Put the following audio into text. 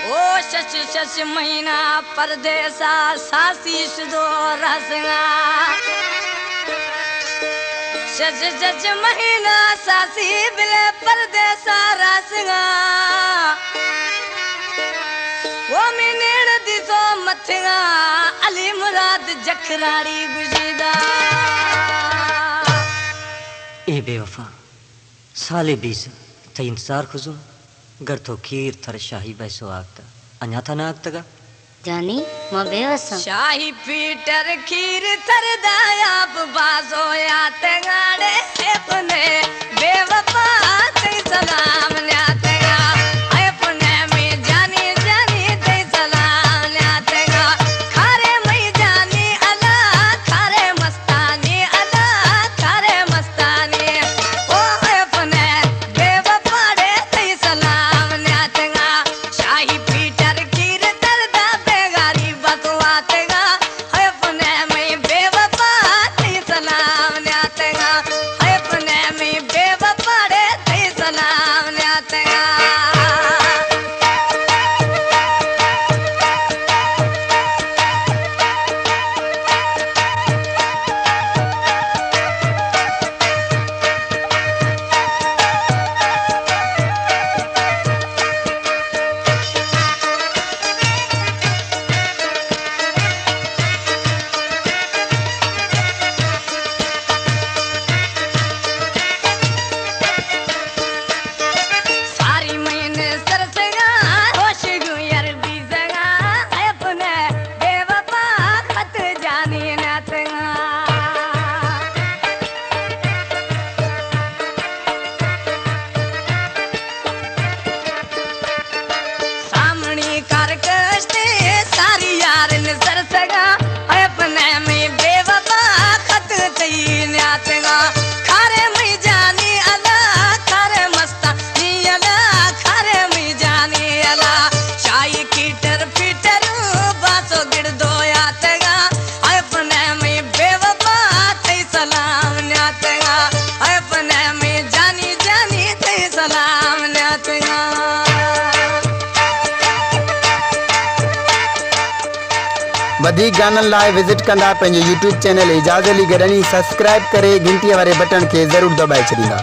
ओ शश शश महीना परदेसा सासी सुदो रसंगा शश शश महीना सासी बिले परदेसा रसंगा वो मिनेण दिसो मथंगा अली मुराद जखराड़ी गुजीदा ए बेवफा साले 20 त इंतजार खुजो गर तो खीर थर शाही बैसो आगता अन्या था ना आगता जानी मां बेवसा शाही पीटर खीर थर दायाब बाजो या तंगाड़े अपने बेवफा ते सलाम न्यातेगा अपने में जानी जानी ते सलाम न्यातेगा खारे मई जानी अला खारे मस्तानी अला खारे मस्तानी ओ अपने बेवफा दे ते सलाम न्यातेगा शाही पीटर खीर थर दा बेगारी बकवातेगा अपने में बेवफा ते सलाम न्यातेगा अपने में बेवफा दे ते सलाम न्यातेगा सारी महीने सरसगा होश गुयर बीजगा अपने बेवफा खत जानी नातगा सामणी कर कष्टे सारी यार ने सरसगा अपने में बेवफा खत तई नातगा खारे में जानी अला खारे मस्तानी अला खारे में जानी अला शाही कीटर पीटर बासो गिर दो यातगा अपने में बेवफा ते सलाम न्यातगा अपने में जानी जानी ते सलाम न्यातगा वधिक गानन लाइ विजिट कंदा पंहिंजे YouTube चैनल इजाज़ अली गडनी सब्सक्राइब करे घंटीअ वारे बटन खे ज़रूर दबाए छॾींदा।